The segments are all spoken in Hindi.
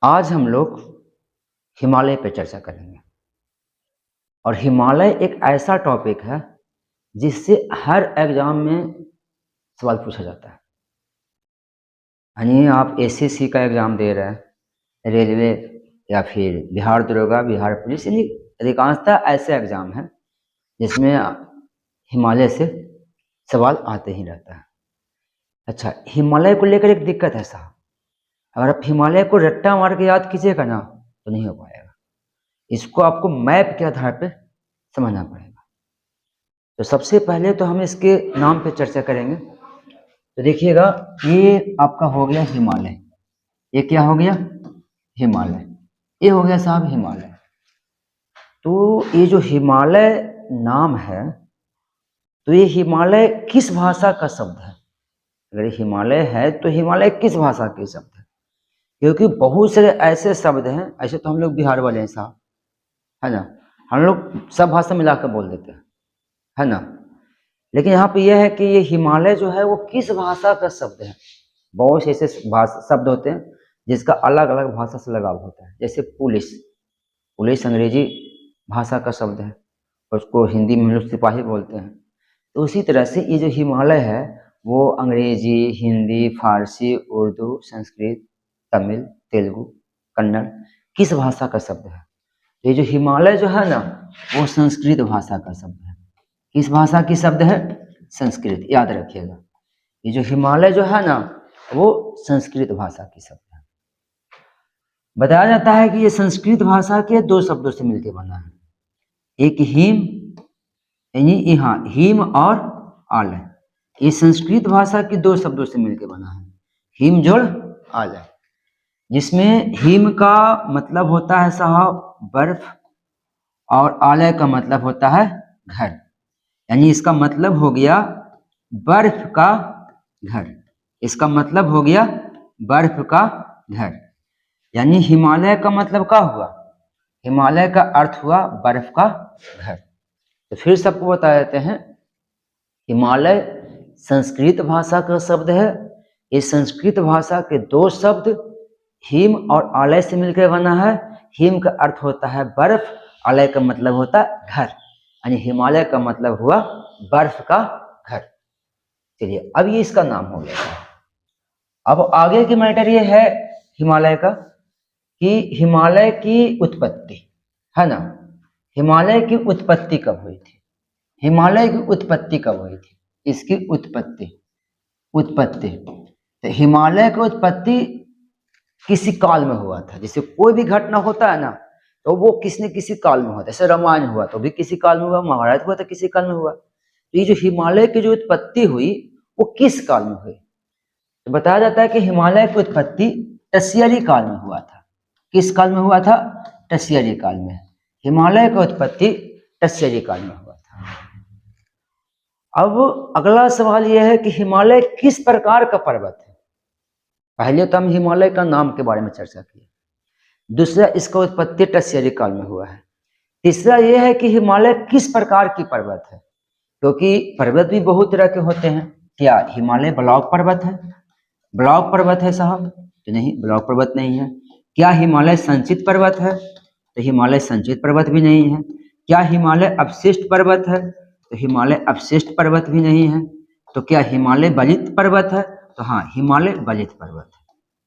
आज हम लोग हिमालय पे चर्चा करेंगे और हिमालय एक ऐसा टॉपिक है जिससे हर एग्जाम में सवाल पूछा जाता है। यानी आप एसएससी का एग्जाम दे रहे हैं, रेलवे या फिर बिहार दरोगा, बिहार पुलिस, यानी अधिकांशतः ऐसे एग्जाम हैं जिसमें हिमालय से सवाल आते ही रहता है। अच्छा, हिमालय को लेकर एक दिक्कत है साहब, अगर आप हिमालय को रट्टा मार के याद कीजिएगा ना तो नहीं हो पाएगा। इसको आपको मैप के आधार पर समझना पड़ेगा। तो सबसे पहले तो हम इसके नाम पे चर्चा करेंगे। तो देखिएगा, ये आपका हो गया हिमालय। ये क्या हो गया? हिमालय। ये हो गया साहब हिमालय। तो ये जो हिमालय नाम है, तो ये हिमालय किस भाषा का शब्द है? अगर हिमालय है तो हिमालय किस भाषा के शब्द है? क्योंकि बहुत सारे ऐसे शब्द हैं, ऐसे तो हम लोग बिहार वाले हैं साहब, है ना, हम लोग सब भाषा मिलाकर बोल देते हैं, है ना। लेकिन यहाँ पे यह है कि ये हिमालय जो है वो किस भाषा का शब्द है। बहुत से ऐसे शब्द होते हैं जिसका अलग अलग भाषा से लगाव होता है। जैसे पुलिस, पुलिस अंग्रेजी भाषा का शब्द है, उसको हिंदी में हम लोग सिपाही बोलते हैं। तो उसी तरह से ये जो हिमालय है वो अंग्रेजी, हिंदी, फारसी, उर्दू, संस्कृत, तमिल, तेलुगु, कन्नड़ किस भाषा का शब्द है? ये जो हिमालय जो है ना वो संस्कृत भाषा का शब्द है। किस भाषा की शब्द है? संस्कृत। याद रखिएगा, ये जो हिमालय जो है ना वो संस्कृत भाषा की शब्द है। बताया जाता है कि ये संस्कृत भाषा के दो शब्दों से मिलकर बना है। एक हिम, यानी यहाँ हिम और आलय, ये संस्कृत भाषा की दो शब्दों से मिलकर बना है। हिम जोड़ आलय, जिसमें हिम का मतलब होता है साहब बर्फ और आलय का मतलब होता है घर। यानी इसका मतलब हो गया बर्फ का घर। इसका मतलब हो गया बर्फ का घर। यानी हिमालय का मतलब क्या हुआ? हिमालय का अर्थ हुआ बर्फ का घर। तो फिर सबको बता देते हैं, हिमालय संस्कृत भाषा का शब्द है। इस संस्कृत भाषा के दो शब्द हिम और आलय से मिलकर बना है। हिम का अर्थ होता है बर्फ, आलय का मतलब होता है घर, यानी हिमालय का मतलब हुआ बर्फ का घर। चलिए, अब ये इसका नाम हो गया। अब आगे की मैटर ये है हिमालय का कि हिमालय की उत्पत्ति, है ना, हिमालय की उत्पत्ति कब हुई थी? हिमालय की उत्पत्ति कब हुई थी? इसकी उत्पत्ति तो हिमालय की उत्पत्ति किसी काल में हुआ था। जैसे कोई भी घटना होता है ना तो वो किसी न किसी काल में होता है। जैसे रामायण हुआ तो भी किसी काल में हुआ, महाभारत हुआ तो किसी काल में हुआ। तो ये जो हिमालय की जो उत्पत्ति हुई वो किस काल में हुई? तो बताया जाता है कि हिमालय की उत्पत्ति टर्शियरी काल में हुआ था। किस काल में हुआ था? टर्शियरी काल में। हिमालय की उत्पत्ति टर्शियरी काल में हुआ था। अब अगला सवाल यह है कि हिमालय किस प्रकार का पर्वत है? पहले तो हम हिमालय का नाम के बारे में चर्चा की। दूसरा, इसका उत्पत्ति टर्शियरी काल में हुआ है। तीसरा यह है कि हिमालय किस प्रकार की पर्वत है, क्योंकि पर्वत भी बहुत तरह के होते हैं। क्या हिमालय ब्लॉक पर्वत है? ब्लॉक पर्वत है साहब? तो नहीं, ब्लॉक पर्वत नहीं है। क्या हिमालय संचित पर्वत है? तो हिमालय संचित पर्वत भी नहीं है। क्या हिमालय अवशिष्ट पर्वत है? तो हिमालय अवशिष्ट पर्वत भी नहीं है। तो क्या हिमालय बलित पर्वत है? तो हाँ, हिमालय बलित पर्वत है।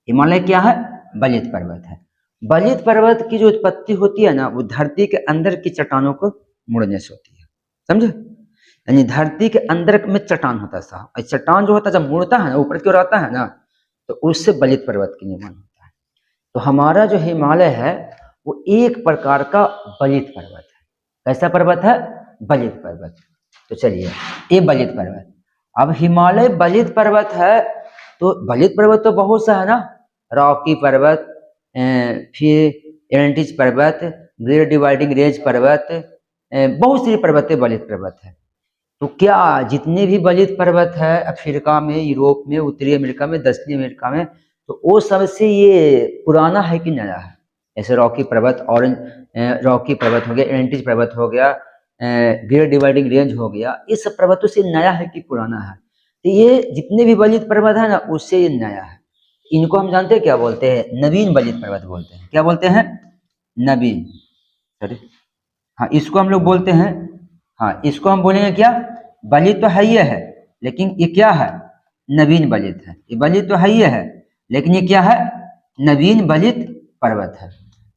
हिमालय क्या है? बलित पर्वत है। बलित पर्वत की जो उत्पत्ति होती है ना वो धरती के अंदर की चट्टानों को मुड़ने से होती है, समझे? यानी धरती के अंदर में चट्टान होता है साहब, चट्टान जो होता है जब मुड़ता है ना, ऊपर की ओर आता है ना, तो उससे बलित पर्वत की निर्माण होता है। तो हमारा जो हिमालय है वो एक प्रकार का बलित पर्वत है। कैसा पर्वत है? बलित पर्वत। तो चलिए, ये बलित पर्वत। अब हिमालय बलित पर्वत है तो बलित पर्वत तो बहुत सा है ना, रॉकी पर्वत, फिर एरेंटिज पर्वत, ग्रेट डिवाइडिंग रेंज पर्वत, बहुत सी पर्वतें बलित पर्वत है। तो क्या जितने भी बलित पर्वत है अफ्रीका में, यूरोप में, उत्तरी अमेरिका में, दक्षिणी अमेरिका में, तो वो सबसे ये पुराना है कि नया है? जैसे रॉकी पर्वत, ऑरेंज रॉकी पर्वत हो गया, एरेंटिज पर्वत हो गया, ग्रेट डिवाइडिंग रेंज हो गया, ये सब पर्वतों से नया है कि पुराना है? तो ये जितने भी बलित पर्वत है ना उससे ये नया है। इनको हम जानते हैं क्या बोलते हैं, नवीन बलित पर्वत बोलते हैं। क्या बोलते हैं? नवीन, सॉरी, हाँ इसको हम लोग बोलते हैं, हाँ इसको हम बोलेंगे क्या, बलित तो है ये है, लेकिन ये क्या है, नवीन बलित है। ये बलित तो है ये है, लेकिन ये क्या है, नवीन बलित पर्वत है।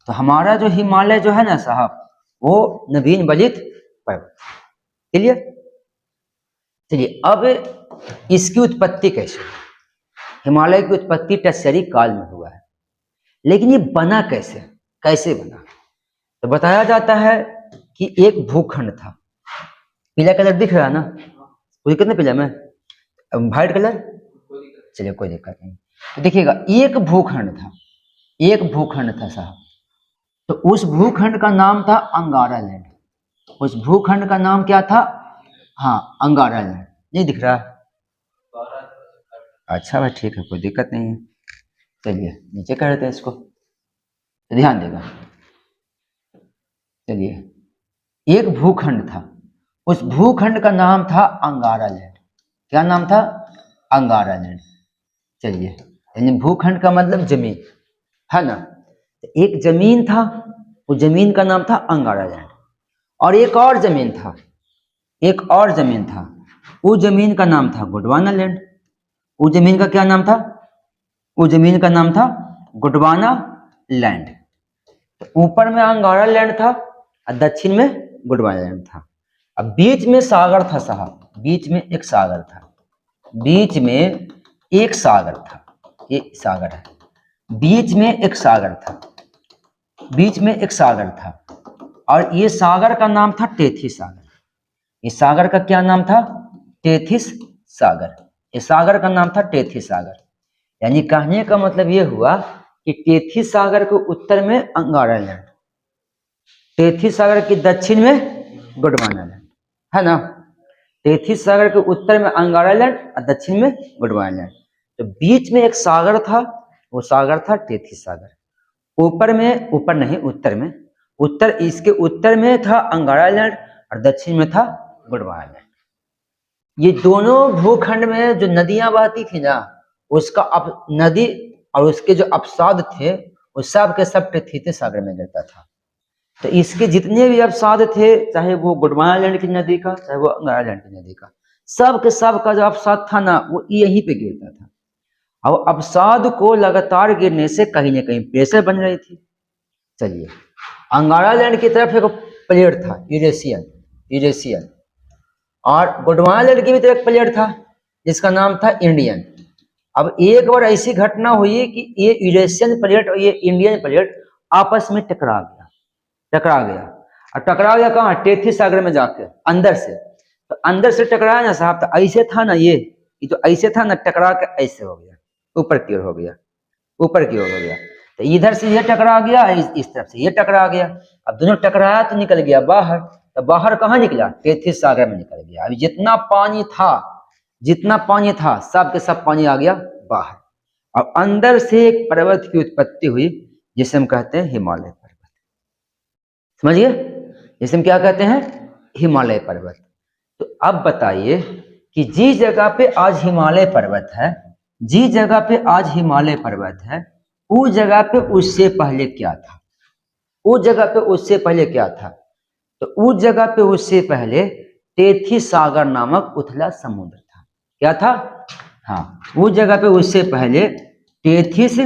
तो हमारा जो हिमालय जो है ना साहब, वो नवीन बलित पर्वत। क्लियर? चलिए अब इसकी उत्पत्ति कैसे, हिमालय की उत्पत्ति टसरी काल में हुआ है, लेकिन ये बना कैसे, कैसे बना? तो बताया जाता है कि एक भूखंड था, पीला कलर दिख रहा है ना, कोई दिक्कत नहीं पीला में, व्हाइट कलर, चलिए कोई दिक्कत नहीं। तो देखिएगा एक भूखंड था, एक भूखंड था साहब, तो उस भूखंड का नाम था अंगारा लैंड। उस भूखंड का नाम क्या था? हाँ अंगारा लैंड। नहीं दिख रहा? अच्छा भाई ठीक है, कोई दिक्कत नहीं है। चलिए नीचे कर देते हैं इसको, तो ध्यान देगा। चलिए एक भूखंड था, उस भूखंड का नाम था अंगारा लैंड। क्या नाम था? अंगारा लैंड। चलिए, यानी भूखंड का मतलब जमीन है ना। एक जमीन था, उस जमीन का नाम था अंगारा लैंड, और एक और जमीन था, एक और जमीन था, उस जमीन का नाम था गोंडवाना लैंड। उस जमीन का क्या नाम था? उस जमीन का नाम था गोंडवाना लैंड। तो ऊपर में अंगारा लैंड था और दक्षिण में गोंडवाना लैंड था। अब बीच में सागर था साहब, बीच में एक सागर था, बीच में एक सागर था, ये सागर है, बीच में एक सागर था, बीच में एक सागर था, और ये सागर का नाम था टेथिस सागर। ये सागर का क्या नाम था? टेथिस सागर। ये सागर का नाम था टेथिस सागर। यानी कहने का मतलब ये हुआ कि टेथिस सागर के उत्तर में अंगारा लैंड, टेथिस सागर के दक्षिण में गोंडवाना लैंड, है ना। टेथिस सागर के उत्तर में अंगारा लैंड और दक्षिण में गोंडवाना लैंड। तो बीच में एक सागर था, वो सागर था टेथिस सागर। ऊपर में, ऊपर नहीं उत्तर में, उत्तर, इसके उत्तर में था अंगारा लैंड और दक्षिण में था गोंडवाना लैंड। ये दोनों भूखंड में जो नदियां बहती थी ना, उसका अप नदी और उसके जो अपसाद थे वो सब के सब टेथिस सागर में गिरता था। तो इसके जितने भी अपसाद थे, चाहे वो गोंडवाना लैंड की नदी का, चाहे वो अंगारा लैंड की नदी का, सब के सब का जो अपसाद था ना, वो यहीं पे गिरता था। अब अपसाद को लगातार गिरने से कहीं ना कहीं प्रेशर बन रही थी। चलिए, अंगारा लैंड की तरफ एक प्लेट था यूरेशियन, यूरेशियन, और गोंडवाना लैंड की भी तरफ प्लेट था जिसका नाम था इंडियन। अब एक बार ऐसी घटना हुई कि ये यूरेशियन प्लेट और ये इंडियन प्लेट आपस में टकरा गया, टकरा गया। और टकरा गया कहाँ? टेथिस सागर में जाके अंदर से। तो अंदर से टकराया ना साहब, तो ऐसे था ना, ये तो ऐसे था ना, टकरा के ऐसे हो गया, ऊपर की ओर हो गया, ऊपर की ओर हो गया। तो इधर से ये टकरा गया, इस तरफ से ये टकरा गया। अब दोनों टकराया तो निकल गया बाहर। तो बाहर कहाँ निकला? टेथिस सागर में निकल गया। अभी जितना पानी था, जितना पानी था, सब के सब पानी आ गया बाहर, और अंदर से एक पर्वत की उत्पत्ति हुई जिसे हम कहते हैं हिमालय पर्वत। समझिए, जिसे हम क्या कहते हैं? हिमालय पर्वत। तो अब बताइए कि जिस जगह पे आज हिमालय पर्वत है, जिस जगह पे आज हिमालय पर्वत है, उस जगह पे उससे पहले क्या था? उस जगह पे उससे पहले क्या था? तो उस जगह पे उससे पहले टेथिस सागर नामक उथला समुद्र था। क्या था? हाँ, उस जगह पे उससे पहले टेथिस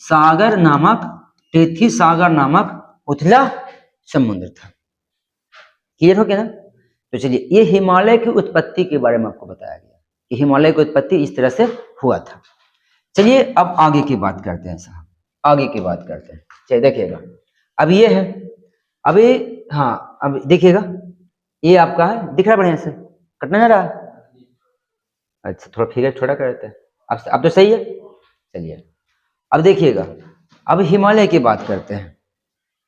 सागर नामक उथला समुद्र था। क्लियर हो गया ना? तो चलिए, ये हिमालय की उत्पत्ति के बारे में आपको बताया गया कि हिमालय की उत्पत्ति इस तरह से हुआ था। चलिए अब आगे की बात करते हैं साहब, आगे की बात करते हैं। चलिए देखिएगा, अब ये है, अभी हाँ, अब देखिएगा, ये आपका है, दिख रहा है बढ़िया से, कटना जा रहा है? अच्छा, थोड़ा फिगर छोटा कर देते हैं। अब तो सही है। चलिए अब देखिएगा, अब हिमालय की बात करते हैं।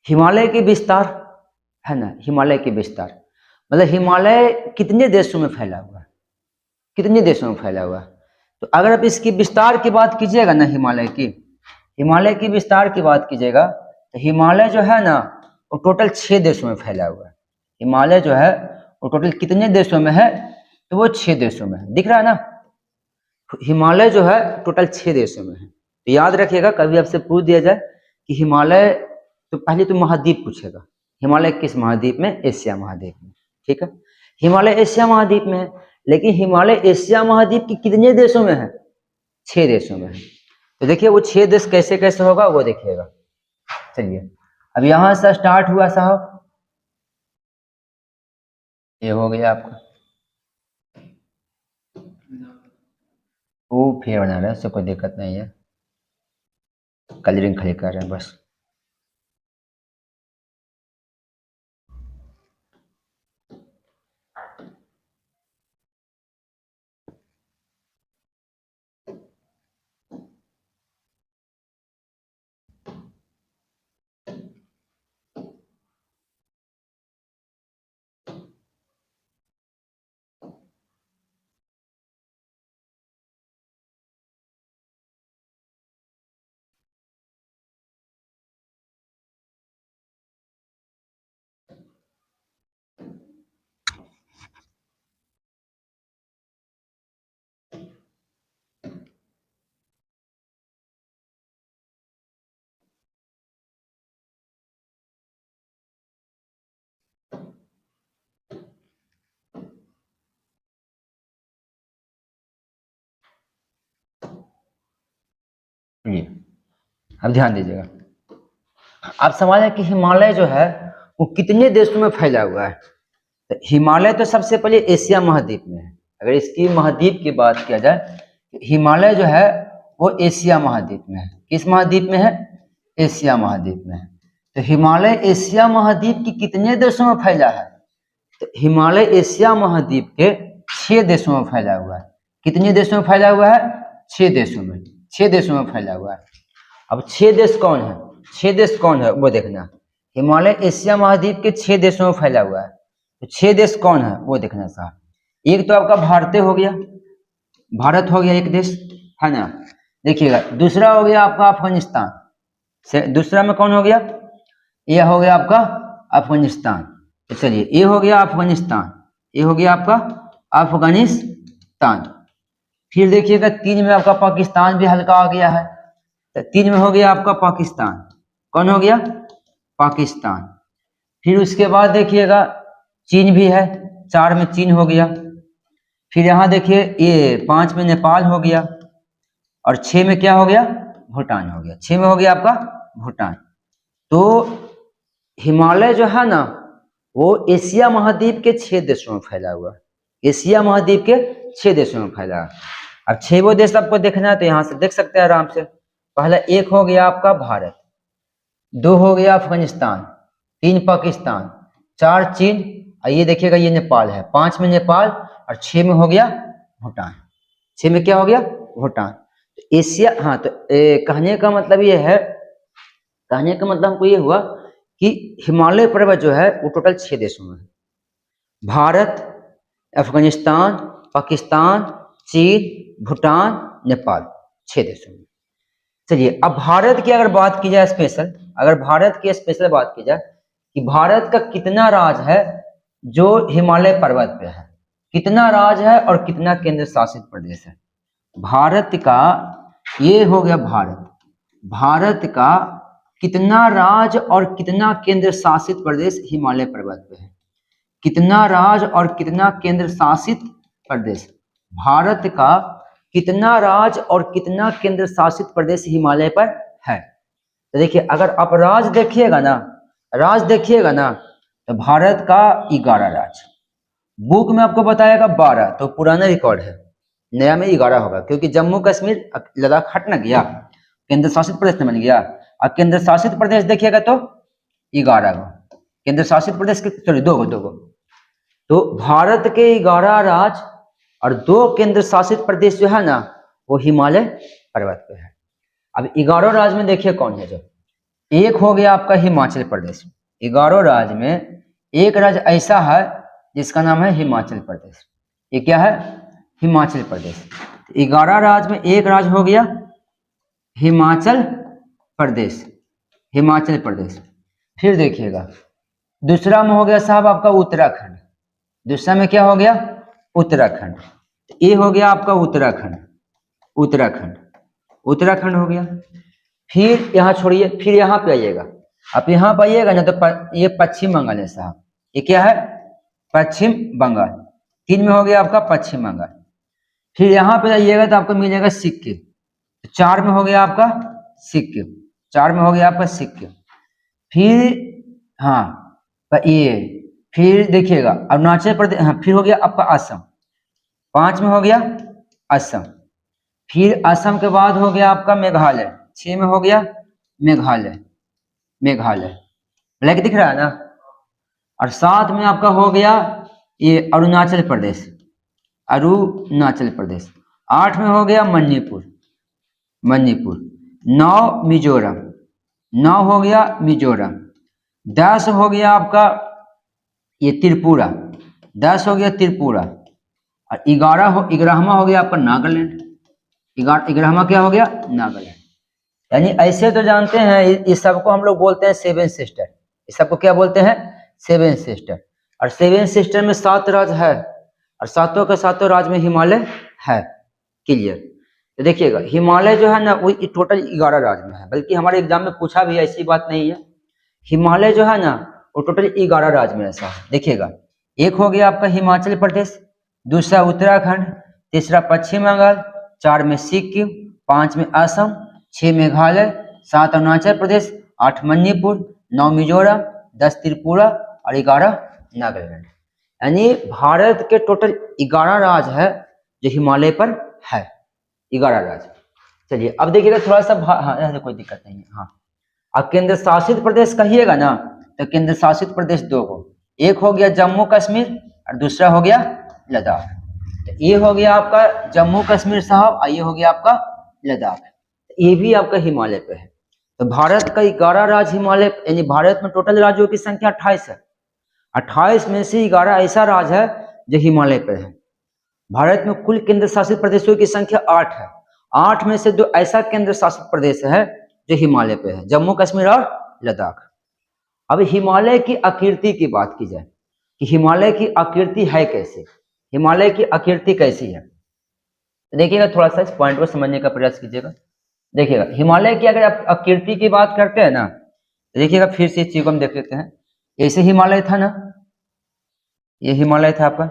हिमालय के विस्तार है ना, हिमालय के विस्तार मतलब हिमालय कितने देशों में फैला हुआ है, कितने देशों में फैला हुआ है? तो अगर आप इसकी विस्तार की बात कीजिएगा ना, हिमालय की विस्तार की बात कीजिएगा, तो हिमालय जो है ना, वो टोटल 6 देशों में फैला हुआ है। हिमालय जो है वो टोटल कितने देशों में है? तो वो 6 देशों में है। दिख रहा है ना? हिमालय जो है टोटल 6 देशों में है। तो याद रखिएगा, कभी आपसे पूछ दिया जाए कि हिमालय, तो पहले तो महाद्वीप पूछेगा, हिमालय किस महाद्वीप में? एशिया महाद्वीप में। ठीक है, हिमालय एशिया महाद्वीप में है, लेकिन हिमालय एशिया महाद्वीप के कितने देशों में है? 6 देशों में है। तो देखिए वो 6 देश कैसे कैसे होगा वो देखिएगा। चलिए अब यहां से स्टार्ट हुआ साहब, ये हो गया आपका, वो फिर बना रहे हैं, उससे कोई दिक्कत नहीं है, कलरिंग खाली कर रहे हैं बस। ये अब ध्यान दीजिएगा, आप सवाल है कि हिमालय जो है वो कितने देशों में फैला हुआ है। तो हिमालय तो सबसे पहले एशिया महाद्वीप में है। अगर इसकी महाद्वीप की बात किया जाए, हिमालय जो है वो एशिया महाद्वीप में है। किस महाद्वीप में है? एशिया महाद्वीप में है। तो हिमालय एशिया महाद्वीप की कितने देशों में फैला है? तो हिमालय एशिया महाद्वीप के 6 देशों में फैला हुआ है। कितने देशों में फैला हुआ है? 6 देशों में, 6 देशों में फैला हुआ है। अब 6 देश कौन है? 6 देश कौन है वो देखना। हिमालय एशिया महाद्वीप के 6 देशों में फैला हुआ है, तो 6 देश कौन है वो देखना साहब। एक तो आपका भारत हो गया, भारत हो गया एक देश, है ना। देखिएगा दूसरा हो गया आपका अफगानिस्तान से, दूसरा में कौन हो गया? ये हो गया आपका अफगानिस्तान। तो चलिए ये हो गया अफगानिस्तान, ये हो गया आपका अफगानिस्तान। फिर देखिएगा 3 में आपका पाकिस्तान भी हल्का आ गया है, तो 3 में हो गया आपका पाकिस्तान। कौन हो गया? पाकिस्तान। फिर उसके बाद देखिएगा चीन भी है, 4 में चीन हो गया। फिर यहाँ देखिए ये 5 में नेपाल हो गया, और 6 में क्या हो गया? भूटान हो गया। 6 में हो गया आपका भूटान। तो हिमालय जो है ना वो एशिया महाद्वीप के 6 देशों में फैला हुआ है, एशिया महाद्वीप के 6 देशों में फैला है। अब 6 देश आपको देखना है तो यहाँ से देख सकते हैं आराम से। पहला 1 हो गया आपका भारत, 2 हो गया अफगानिस्तान, 3 पाकिस्तान, 4 चीन, और ये देखिएगा ये नेपाल है, 5 में नेपाल, और 6 में हो गया भूटान। 6 में क्या हो गया? भूटान। तो एशिया, हाँ तो कहने का मतलब ये है, कहने का मतलब हमको ये हुआ कि हिमालय पर्वत जो है वो टोटल 6 देशों में है। भारत, अफगानिस्तान, पाकिस्तान, चीन, भूटान, नेपाल, 6 देशों में। चलिए अब भारत की अगर बात की जाए स्पेशल, अगर भारत की स्पेशल बात की जाए कि भारत का कितना राज्य है जो हिमालय पर्वत पे है, कितना राज्य है और कितना केंद्र शासित प्रदेश है। भारत का ये हो गया भारत, भारत का कितना राज्य और कितना केंद्र शासित प्रदेश हिमालय पर्वत पे है, कितना राज्य और कितना केंद्र शासित प्रदेश, भारत का कितना राज्य और कितना केंद्र शासित प्रदेश हिमालय पर है। तो देखिए अगर आप राज्य देखिएगा ना, राज्य देखिएगा ना, तो भारत का 11 राज्य, बुक में आपको बताएगा 12, तो पुराना रिकॉर्ड है, नया में 11 होगा, क्योंकि जम्मू कश्मीर लद्दाख हट ना गया, केंद्र शासित प्रदेश बन गया। और केंद्र शासित प्रदेश देखिएगा तो 11 गो केंद्र शासित प्रदेश के, सॉरी 2 गो। तो भारत के 11 राज्य और 2 केंद्र शासित प्रदेश जो है ना वो हिमालय पर्वत पे है। अब 11 राज्य में देखिए कौन है, जो एक हो गया आपका हिमाचल प्रदेश। 11 राज्य में एक राज्य ऐसा है जिसका नाम है हिमाचल प्रदेश। ये क्या है? हिमाचल प्रदेश। 11 राज्य में एक राज्य हो गया हिमाचल प्रदेश, हिमाचल प्रदेश। फिर देखिएगा दूसरा में हो गया साहब आपका उत्तराखंड, दूसरा में क्या हो गया? उत्तराखंड। ये हो गया आपका उत्तराखंड, उत्तराखंड। उत्तराखंड हो गया। फिर यहाँ छोड़िए, फिर यहाँ पे आइएगा। आप यहाँ पे आइएगा ना तो ये पश्चिम बंगाल है साहब, ये क्या है? पश्चिम बंगाल। 3 में हो गया आपका पश्चिम बंगाल। फिर यहाँ पे आइएगा तो आपको मिलेगा सिक्किम। 4 में हो गया आपका सिक्किम, 4 में हो गया आपका सिक्किम। फिर हाँ ये फिर देखिएगा अरुणाचल प्रदेश, हाँ फिर हो गया आपका असम। 5 में हो गया असम। फिर असम के बाद हो गया आपका मेघालय। 6 में हो गया मेघालय, मेघालय ब्लैक दिख रहा है ना। और 7 में आपका हो गया ये अरुणाचल प्रदेश, अरुणाचल प्रदेश। 8 में हो गया मणिपुर, मणिपुर। 9 मिजोरम, 9 हो गया मिजोरम। 10 हो गया आपका ये त्रिपुरा, 10 हो गया त्रिपुरा। और 11वां हो गया आपका नागालैंड। 11वां क्या हो गया? नागालैंड। यानी ऐसे तो जानते हैं इस सबको हम लोग बोलते हैं 7 सिस्टर। इस सबको क्या बोलते हैं? 7 सिस्टर। और 7 सिस्टर में 7 राज्य है, और 7 के 7 राज्य में हिमालय है। क्लियर? तो देखिएगा हिमालय जो है ना वो टोटल 11 राज्य में है, बल्कि हमारे एग्जाम में पूछा भी, ऐसी बात नहीं है। हिमालय जो है ना वो टोटल 11 राज्य में ऐसा है। देखिएगा एक हो गया आपका हिमाचल प्रदेश, दूसरा उत्तराखंड, तीसरा पश्चिम बंगाल, 4 में सिक्किम, 5 में असम, 6 मेघालय, 7 अरुणाचल प्रदेश, 8 मणिपुर, 9 मिजोरम, 10 त्रिपुरा और 11 नागालैंड। यानी भारत के टोटल 11 राज्य है जो हिमालय पर है, 11 राज्य। चलिए अब देखिएगा थोड़ा सा हाँ कोई दिक्कत नहीं है। हाँ अब केंद्र शासित प्रदेश कहिएगा ना तो केंद्र शासित प्रदेश 2 हो, एक हो गया जम्मू कश्मीर और दूसरा हो गया लद्दाख। तो ये हो गया आपका जम्मू कश्मीर साहब, और ये हो गया आपका लद्दाख। ये भी आपका हिमालय पे है। तो भारत का 11 राज्य हिमालय, यानी भारत में टोटल राज्यों की संख्या 28 है। 28 में से 11 ऐसा राज्य है जो हिमालय पे है। भारत में कुल केंद्र शासित प्रदेशों की संख्या 8 है। 8 में से 2 ऐसा केंद्र शासित प्रदेश है जो हिमालय पे है, जम्मू कश्मीर और लद्दाख। अब हिमालय की आकृति की बात की जाए कि हिमालय की आकृति है कैसे, हिमालय की आकृति कैसी है, तो देखिएगा थोड़ा सा इस पॉइंट को समझने का प्रयास कीजिएगा। देखिएगा हिमालय की अगर आप आकृति की बात करते हैं ना, तो देखिएगा फिर से इस चीज को हम देख लेते हैं। ऐसे हिमालय था ना, ये हिमालय था आपका,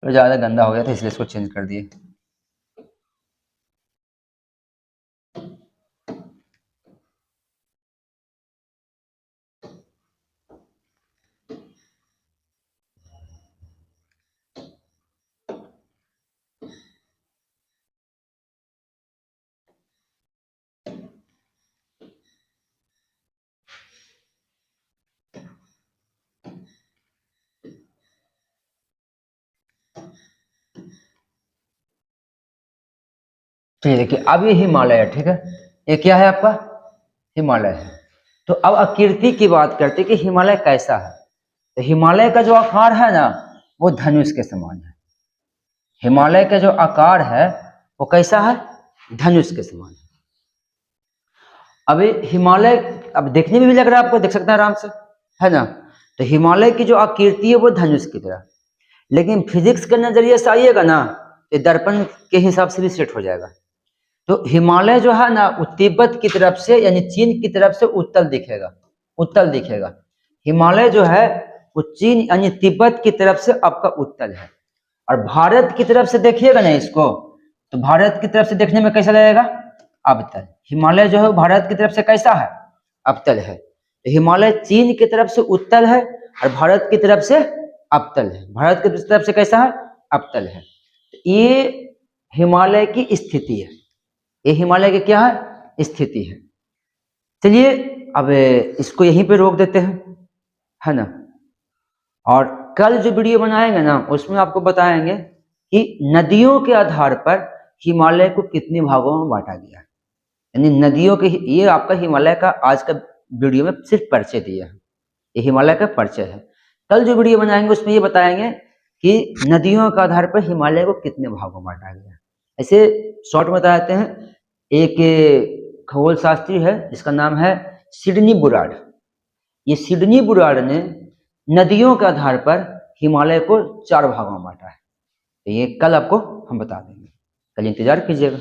तो ज्यादा गंदा हो गया था इसलिए इसको चेंज कर दिए। तो देखिए अब ये हिमालय है, ठीक है, ये क्या है आपका? हिमालय है। तो अब आकृति की बात करते हैं कि हिमालय कैसा है। तो हिमालय का जो आकार है ना वो धनुष के समान है। हिमालय का जो आकार है वो कैसा है? धनुष के समान है। अभी हिमालय अब देखने में भी लग रहा है आपको, देख सकते हैं आराम से, है ना। तो हिमालय की जो आकृति है वो धनुष की तरह, लेकिन फिजिक्स के नजरिए से आइएगा ना तो दर्पण के हिसाब से भी सेट हो जाएगा। तो हिमालय जो है ना वो तिब्बत की तरफ से यानी चीन की तरफ से उत्तल दिखेगा, उत्तल दिखेगा। हिमालय जो है वो चीन यानी तिब्बत की तरफ से आपका उत्तल है। और भारत की तरफ से देखिएगा ना इसको, तो भारत की तरफ से देखने में कैसा लगेगा? अवतल। हिमालय जो है भारत की तरफ से कैसा है? अवतल है। तो हिमालय चीन की तरफ से उत्तल है और भारत की तरफ से अवतल है। भारत की तरफ से कैसा है? अवतल है। ये हिमालय की स्थिति है, ये हिमालय की क्या है? स्थिति है। चलिए अब इसको यहीं पे रोक देते हैं, है ना। और कल जो वीडियो बनाएंगे ना उसमें आपको बताएंगे कि नदियों के आधार पर हिमालय को कितने भागों में बांटा गया है। यानी नदियों के, ये आपका हिमालय का आज का वीडियो में सिर्फ परिचय दिया है, ये हिमालय का परिचय है। कल जो वीडियो बनाएंगे उसमें ये बताएंगे कि नदियों के आधार पर हिमालय को कितने भागों में बांटा गया है। ऐसे शॉर्ट में बता देते हैं। एक खगोल शास्त्री है जिसका नाम है सिडनी बुराड। ये सिडनी बुराड ने नदियों के आधार पर हिमालय को 4 भागों में बांटा है। तो ये कल आपको हम बता देंगे। कल इंतज़ार कीजिएगा।